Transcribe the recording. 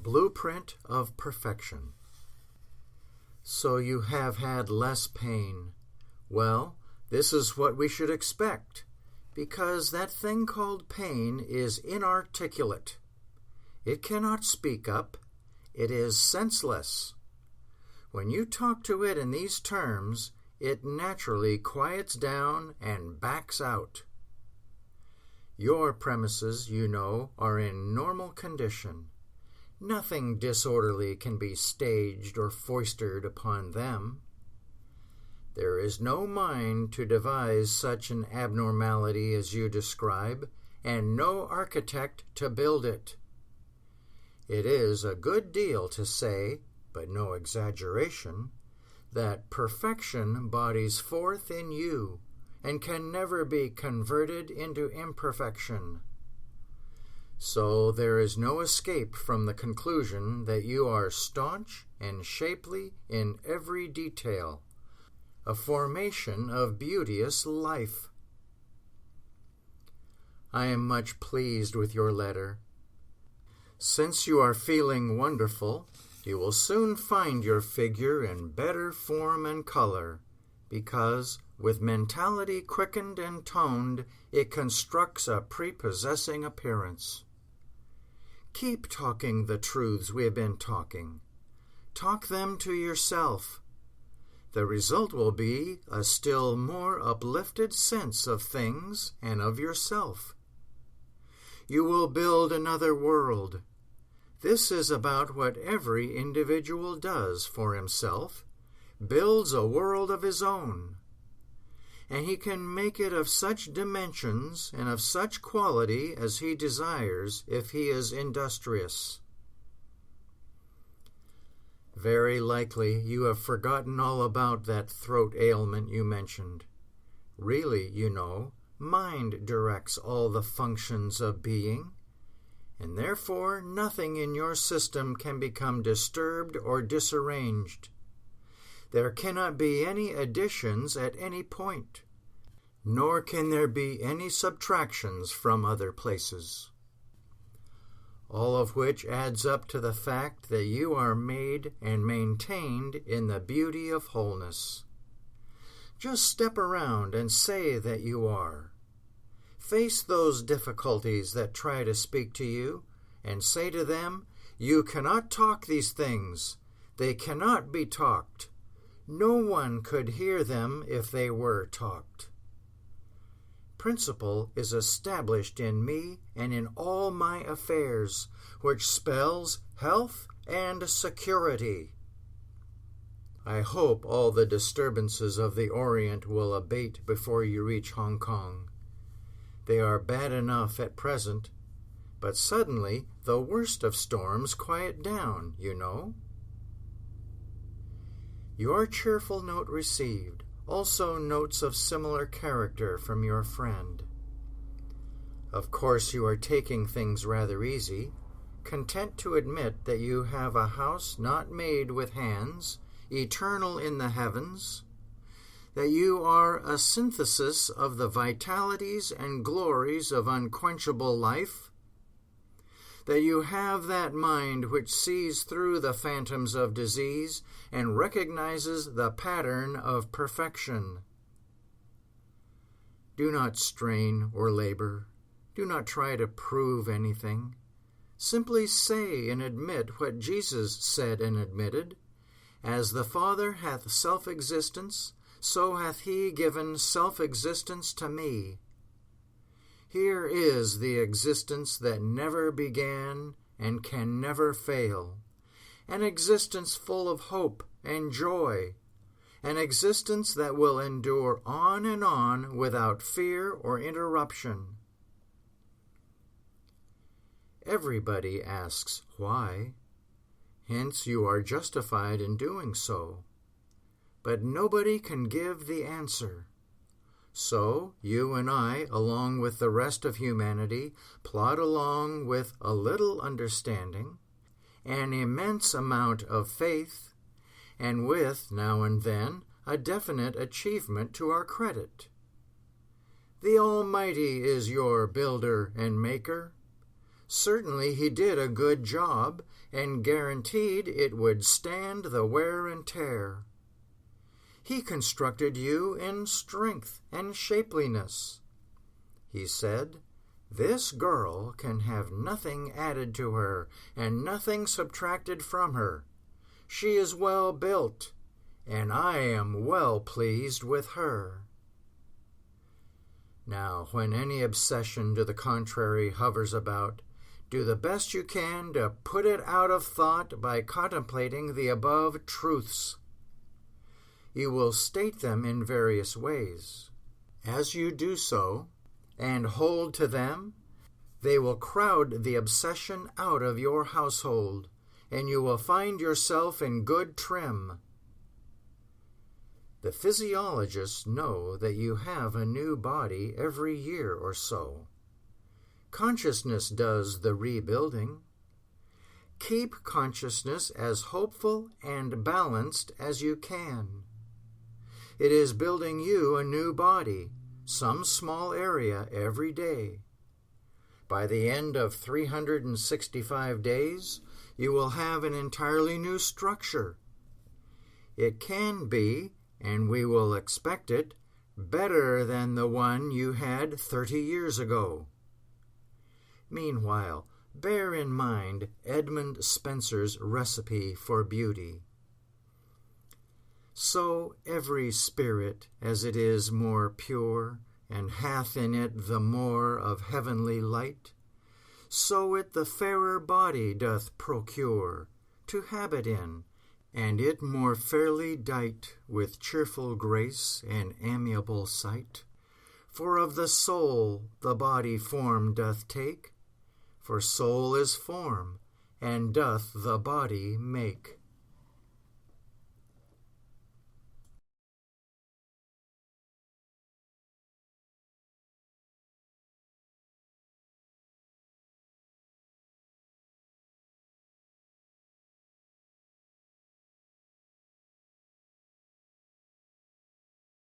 Blueprint of Perfection. So you have had less pain. Well, this is what we should expect, because that thing called pain is inarticulate. It cannot speak up. It is senseless. When you talk to it in these terms, it naturally quiets down and backs out. Your premises, you know, are in normal condition. Nothing disorderly can be staged or foisted upon them. There is no mind to devise such an abnormality as you describe, and no architect to build it. It is a good deal to say, but no exaggeration, that perfection bodies forth in you and can never be converted into imperfection. So there is no escape from the conclusion that you are staunch and shapely in every detail, a formation of beauteous life. I am much pleased with your letter. Since you are feeling wonderful, you will soon find your figure in better form and color, because, with mentality quickened and toned, it constructs a prepossessing appearance. Keep talking the truths we have been talking. Talk them to yourself. The result will be a still more uplifted sense of things and of yourself. You will build another world. This is about what every individual does for himself, builds a world of his own. And he can make it of such dimensions and of such quality as he desires if he is industrious. Very likely you have forgotten all about that throat ailment you mentioned. Really, you know, mind directs all the functions of being, and therefore nothing in your system can become disturbed or disarranged. There cannot be any additions at any point, nor can there be any subtractions from other places. All of which adds up to the fact that you are made and maintained in the beauty of wholeness. Just step around and say that you are. Face those difficulties that try to speak to you, and say to them, you cannot talk these things. They cannot be talked. No one could hear them if they were talked. Principle is established in me and in all my affairs, which spells health and security. I hope all the disturbances of the Orient will abate before you reach Hong Kong. They are bad enough at present, but suddenly the worst of storms quiet down, you know. Your cheerful note received, also notes of similar character from your friend. Of course you are taking things rather easy, content to admit that you have a house not made with hands, eternal in the heavens, that you are a synthesis of the vitalities and glories of unquenchable life, that you have that mind which sees through the phantoms of disease and recognizes the pattern of perfection. Do not strain or labor. Do not try to prove anything. Simply say and admit what Jesus said and admitted. As the Father hath self-existence, so hath he given self-existence to me. Here is the existence that never began and can never fail, an existence full of hope and joy, an existence that will endure on and on without fear or interruption. Everybody asks why, hence you are justified in doing so, but nobody can give the answer. So, you and I, along with the rest of humanity, plod along with a little understanding, an immense amount of faith, and with, now and then, a definite achievement to our credit. The Almighty is your builder and maker, Certainly he did a good job, and guaranteed it would stand the wear and tear. He constructed you in strength and shapeliness. He said, "This girl can have nothing added to her, and nothing subtracted from her. She is well built, and I am well pleased with her." Now, when any obsession to the contrary hovers about, do the best you can to put it out of thought by contemplating the above truths. You will state them in various ways. As you do so, and hold to them, they will crowd the obsession out of your household, and you will find yourself in good trim. The physiologists know that you have a new body every year or so. Consciousness does the rebuilding. Keep consciousness as hopeful and balanced as you can. It is building you a new body, some small area every day. By the end of 365 days, you will have an entirely new structure. It can be, and we will expect it, better than the one you had 30 years ago. Meanwhile, bear in mind Edmund Spenser's recipe for beauty. So every spirit, as it is more pure, and hath in it the more of heavenly light, so it the fairer body doth procure, to habit in, and it more fairly dight with cheerful grace and amiable sight. For of the soul the body form doth take, for soul is form, and doth the body make.